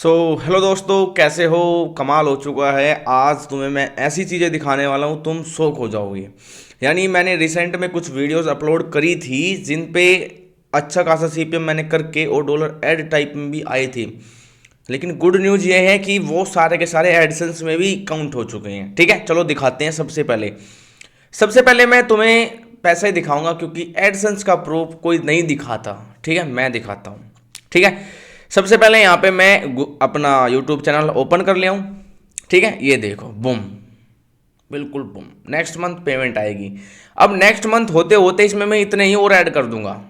Hello दोस्तों, कैसे हो। कमाल हो चुका है। आज तुम्हें मैं ऐसी चीज़ें दिखाने वाला हूँ, तुम शौक हो जाओगे। यानी मैंने रिसेंट में कुछ वीडियोस अपलोड करी थी जिन पे अच्छा खासा सीपीएम मैंने करके और डॉलर एड टाइप में भी आए थे। लेकिन गुड न्यूज़ ये है कि वो सारे के सारे एडसेंस में भी काउंट हो चुके हैं। ठीक है, चलो दिखाते हैं। सबसे पहले मैं तुम्हें पैसा ही दिखाऊंगा, क्योंकि एडसेंस का प्रूफ कोई नहीं दिखाता। ठीक है, मैं दिखाता हूँ। ठीक है, सबसे पहले यहाँ पे मैं अपना यूट्यूब चैनल ओपन कर लिया हूँ। ठीक है, ये देखो, बुम, बिल्कुल बुम, नेक्स्ट मंथ पेमेंट आएगी। अब नेक्स्ट मंथ होते होते इसमें मैं इतने ही और ऐड कर दूंगा।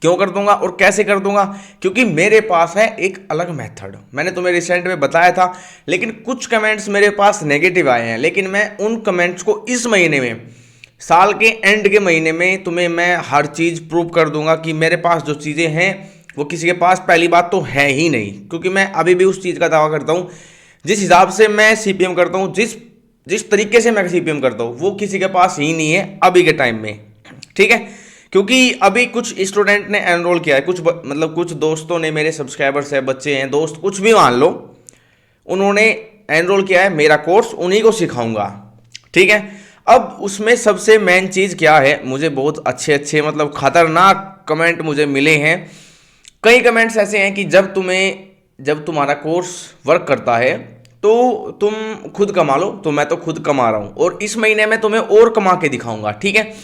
क्यों कर दूंगा और कैसे कर दूंगा? क्योंकि मेरे पास है एक अलग मेथड, मैंने तुम्हें रिसेंट में बताया था। लेकिन कुछ कमेंट्स मेरे पास नेगेटिव आए हैं, लेकिन मैं उन कमेंट्स को इस महीने में, साल के एंड के महीने में तुम्हें मैं हर चीज़ प्रूव कर दूंगा कि मेरे पास जो चीज़ें हैं वो किसी के पास पहली बात तो है ही नहीं। क्योंकि मैं अभी भी उस चीज़ का दावा करता हूँ, जिस हिसाब से मैं सीपीएम करता हूँ, जिस जिस तरीके से मैं सीपीएम करता हूँ, वो किसी के पास ही नहीं है अभी के टाइम में। ठीक है, क्योंकि अभी कुछ स्टूडेंट ने एनरोल किया है, मतलब कुछ दोस्तों ने, मेरे सब्सक्राइबर्स है, बच्चे हैं, दोस्त कुछ भी मान लो, उन्होंने एनरोल किया है मेरा कोर्स, उन्हीं को सिखाऊंगा। ठीक है, अब उसमें सबसे मेन चीज़ क्या है, मुझे बहुत अच्छे अच्छे मतलब खतरनाक कमेंट मुझे मिले हैं। कई कमेंट्स ऐसे हैं कि जब तुम्हारा कोर्स वर्क करता है तो तुम खुद कमा लो। तो मैं तो खुद कमा रहा हूँ और इस महीने में तुम्हें और कमा के दिखाऊंगा। ठीक है,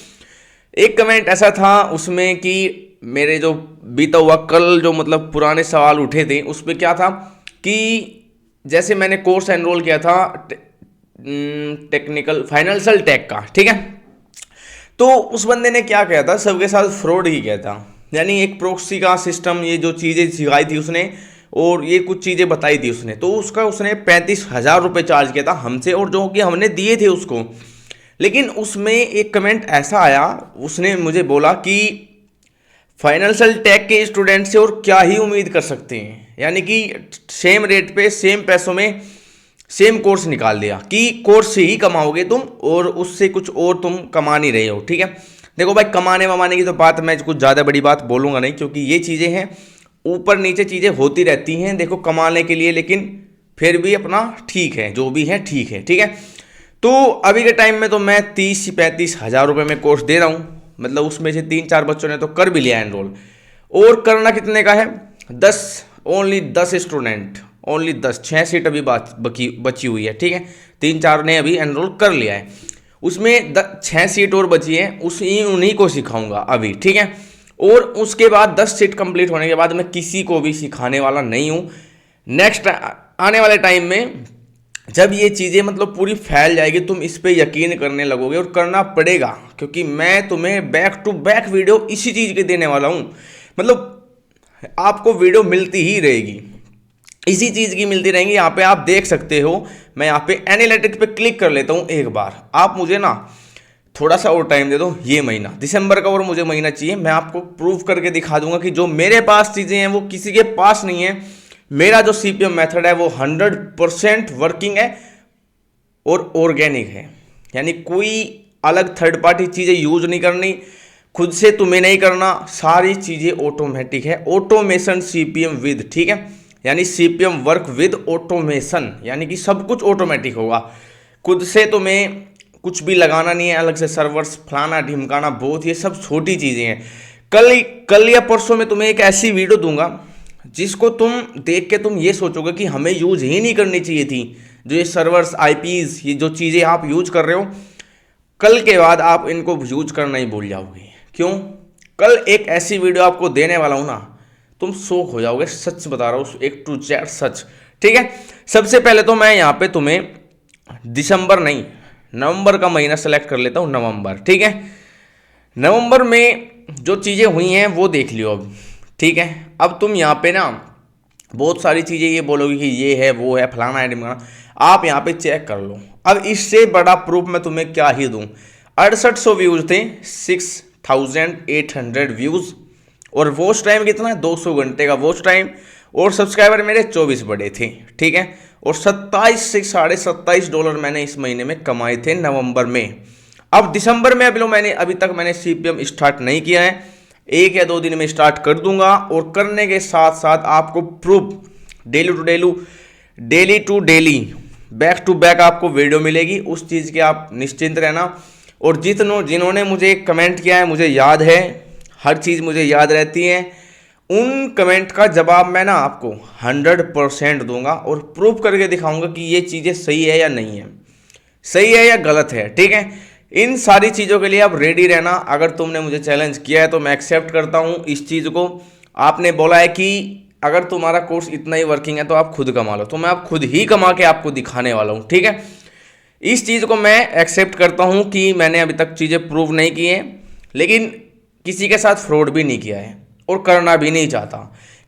एक कमेंट ऐसा था उसमें कि मेरे जो बीता हुआ कल जो मतलब पुराने सवाल उठे थे, उस पर क्या था कि जैसे मैंने कोर्स एनरोल किया था टेक्निकल फाइनेंशियल टेक का। ठीक है, तो उस बंदे ने क्या किया था, सबके साथ फ्रॉड ही किया था। यानी एक प्रोक्सी का सिस्टम, ये जो चीज़ें सिखाई थी उसने और ये कुछ चीज़ें बताई थी उसने, तो उसने 35,000 रुपये चार्ज किया था हमसे, और जो कि हमने दिए थे उसको। लेकिन उसमें एक कमेंट ऐसा आया, उसने मुझे बोला कि फाइनेंशियल टेक के स्टूडेंट से और क्या ही उम्मीद कर सकते हैं। यानी कि सेम रेट पे सेम पैसों में सेम कोर्स निकाल दिया कि कोर्स से ही कमाओगे तुम और उससे कुछ और तुम कमा नहीं रहे हो। ठीक है, देखो भाई, कमाने वमाने की तो बात मैं कुछ ज़्यादा बड़ी बात बोलूँगा नहीं, क्योंकि ये चीज़ें हैं, ऊपर नीचे चीज़ें होती रहती हैं देखो कमाने के लिए। लेकिन फिर भी अपना ठीक है, जो भी है ठीक है। ठीक है, तो अभी के टाइम में तो मैं 30 से 35 हज़ार रुपये में कोर्स दे रहा हूँ। मतलब उसमें से 3-4 बच्चों ने तो कर भी लिया एनरोल। और करना कितने का है? 10, ओनली 10 स्टूडेंट, ओनली 10, 6 सीट अभी बची हुई है। ठीक है, 3-4 ने अभी एनरोल कर लिया है, उसमें 6 सीट और बची है, उन्हीं को सिखाऊंगा अभी। ठीक है, और उसके बाद 10 सीट कंप्लीट होने के बाद मैं किसी को भी सिखाने वाला नहीं हूँ। नेक्स्ट आने वाले टाइम में जब ये चीज़ें मतलब पूरी फैल जाएगी, तुम इस पे यकीन करने लगोगे, और करना पड़ेगा, क्योंकि मैं तुम्हें बैक टू बैक वीडियो इसी चीज़ के देने वाला हूँ। मतलब आपको वीडियो मिलती ही रहेगी, इसी चीज़ की मिलती रहेंगी। यहाँ पे आप देख सकते हो, मैं यहाँ पे एनालिटिक्स पे क्लिक कर लेता हूँ एक बार। आप मुझे ना थोड़ा सा और टाइम दे दो, ये महीना दिसंबर का और मुझे महीना चाहिए, मैं आपको प्रूव करके दिखा दूंगा कि जो मेरे पास चीज़ें हैं वो किसी के पास नहीं है। मेरा जो सीपीएम मेथड है वो 100% वर्किंग है और ऑर्गेनिक है। यानी कोई अलग थर्ड पार्टी चीज़ें यूज नहीं करनी, खुद से तुम्हें नहीं करना, सारी चीज़ें ऑटोमेटिक है। ऑटोमेशन सीपीएम विद, ठीक है, यानी सीपीएम वर्क विद ऑटोमेशन, यानी कि सब कुछ ऑटोमेटिक होगा। खुद से तुम्हें कुछ भी लगाना नहीं है, अलग से सर्वर्स फलाना ढिमकाना, बहुत ये सब छोटी चीज़ें हैं। कल या परसों में तुम्हें एक ऐसी वीडियो दूंगा जिसको तुम देख के तुम ये सोचोगे कि हमें यूज ही नहीं करनी चाहिए थी। जो ये सर्वर्स, आईपीज, ये जो चीज़ें आप यूज कर रहे हो, कल के बाद आप इनको यूज करना ही भूल जाओगे। क्यों? कल एक ऐसी वीडियो आपको देने वाला हूं ना, तुम शॉक हो जाओगे, सच बता रहा हूँ, एक टू जेड सच। ठीक है, सबसे पहले तो मैं यहाँ पे तुम्हें दिसंबर नहीं, नवंबर का महीना सेलेक्ट कर लेता हूँ, नवंबर। ठीक है, नवंबर में जो चीज़ें हुई हैं वो देख लियो अब। ठीक है, अब तुम यहाँ पे ना बहुत सारी चीज़ें ये बोलोगे कि ये है वो है फलाना है ढिमकाना, आप यहाँ पे चेक कर लो। अब इससे बड़ा प्रूफ मैं तुम्हें क्या ही दूँ। 6800 व्यूज़ थे, 6800 व्यूज़, और वॉच टाइम कितना है? 200 घंटे का वॉच टाइम, और सब्सक्राइबर मेरे 24 बड़े थे। ठीक है, और 27 से $27.5 मैंने इस महीने में कमाए थे नवंबर में। अब दिसंबर में अभी तक मैंने सीपीएम स्टार्ट नहीं किया है, 1 या 2 दिन में स्टार्ट कर दूंगा, और करने के साथ साथ आपको proof daily to daily back to back आपको वीडियो मिलेगी, उस चीज़ के आप निश्चिंत रहना। और जिन्होंने मुझे कमेंट किया है, मुझे याद है, हर चीज़ मुझे याद रहती है, उन कमेंट का जवाब मैं ना आपको 100% दूंगा और प्रूफ करके दिखाऊंगा कि ये चीज़ें सही है या नहीं है, सही है या गलत है, ठीक है। इन सारी चीज़ों के लिए आप रेडी रहना। अगर तुमने मुझे चैलेंज किया है तो मैं एक्सेप्ट करता हूँ इस चीज़ को। आपने बोला है कि अगर तुम्हारा कोर्स इतना ही वर्किंग है तो आप खुद कमा लो, तो मैं आप खुद ही कमा के आपको दिखाने वाला हूँ, ठीक है। इस चीज़ को मैं एक्सेप्ट करता हूँ कि मैंने अभी तक चीज़ें प्रूव नहीं की हैं, लेकिन किसी के साथ फ्रॉड भी नहीं किया है और करना भी नहीं चाहता,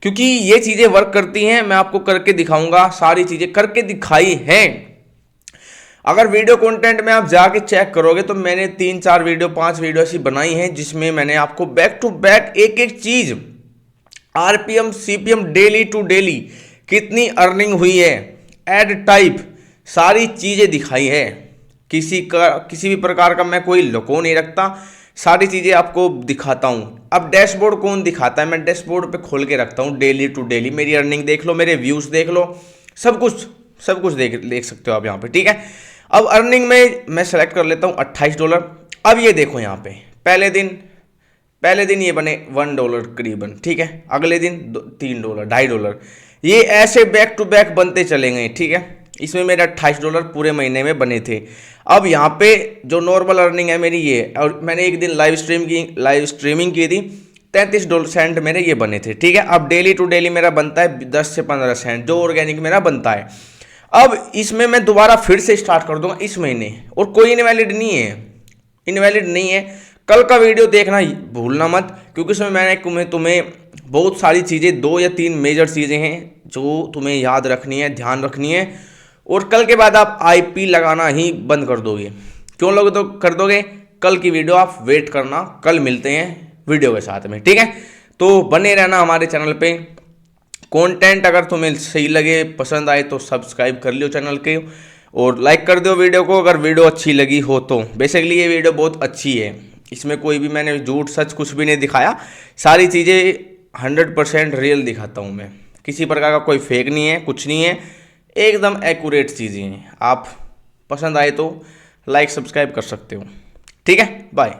क्योंकि ये चीज़ें वर्क करती हैं। मैं आपको करके दिखाऊंगा, सारी चीज़ें करके दिखाई हैं। अगर वीडियो कंटेंट में आप जाके चेक करोगे तो मैंने 3-4 वीडियो 5 वीडियो ऐसी बनाई हैं जिसमें मैंने आपको बैक टू बैक एक एक चीज़, RPM CPM, daily to daily कितनी अर्निंग हुई है, एड टाइप, सारी चीज़ें दिखाई है। किसी भी प्रकार का मैं कोई लुको नहीं रखता, सारी चीज़ें आपको दिखाता हूँ। अब डैशबोर्ड कौन दिखाता है, मैं डैशबोर्ड पे खोल के रखता हूँ डेली टू डेली। मेरी अर्निंग देख लो, मेरे व्यूज़ देख लो, सब कुछ देख सकते हो आप यहाँ पे, ठीक है। अब अर्निंग में मैं सेलेक्ट कर लेता हूँ $28। अब ये देखो यहाँ पे पहले दिन ये बने $1 करीबन, ठीक है। अगले दिन $3, $2.5, ये ऐसे बैक टू बैक बनते चलेंगे, ठीक है। इसमें मेरे $28 पूरे महीने में बने थे। अब यहाँ पे जो नॉर्मल अर्निंग है मेरी ये, और मैंने एक दिन लाइव स्ट्रीमिंग की थी, $33 मेरे ये बने थे, ठीक है। अब डेली टू डेली मेरा बनता है 10 से 15 सेंट, जो ऑर्गेनिक मेरा बनता है। अब इसमें मैं दोबारा फिर से स्टार्ट कर दूंगा इस महीने, और कोई इनवैलिड नहीं है। कल का वीडियो देखना भूलना मत, क्योंकि उसमें मैंने तुम्हें बहुत सारी चीज़ें, 2 या 3 मेजर चीज़ें हैं जो तुम्हें याद रखनी है, ध्यान रखनी है। और कल के बाद आप आईपी लगाना ही बंद कर दोगे। क्यों लोगे तो कर दोगे, कल की वीडियो आप वेट करना, कल मिलते हैं वीडियो के साथ में, ठीक है। तो बने रहना हमारे चैनल पे। कंटेंट अगर तुम्हें सही लगे, पसंद आए तो सब्सक्राइब कर लियो चैनल के, और लाइक कर दो वीडियो को अगर वीडियो अच्छी लगी हो तो। बेसिकली ये वीडियो बहुत अच्छी है, इसमें कोई भी मैंने झूठ सच कुछ भी नहीं दिखाया, सारी चीज़ें 100% रियल दिखाता हूँ मैं। किसी प्रकार का कोई फेक नहीं है, कुछ नहीं है, एकदम एक्यूरेट चीज़ें हैं। आप पसंद आए तो लाइक सब्सक्राइब कर सकते हो, ठीक है। बाय।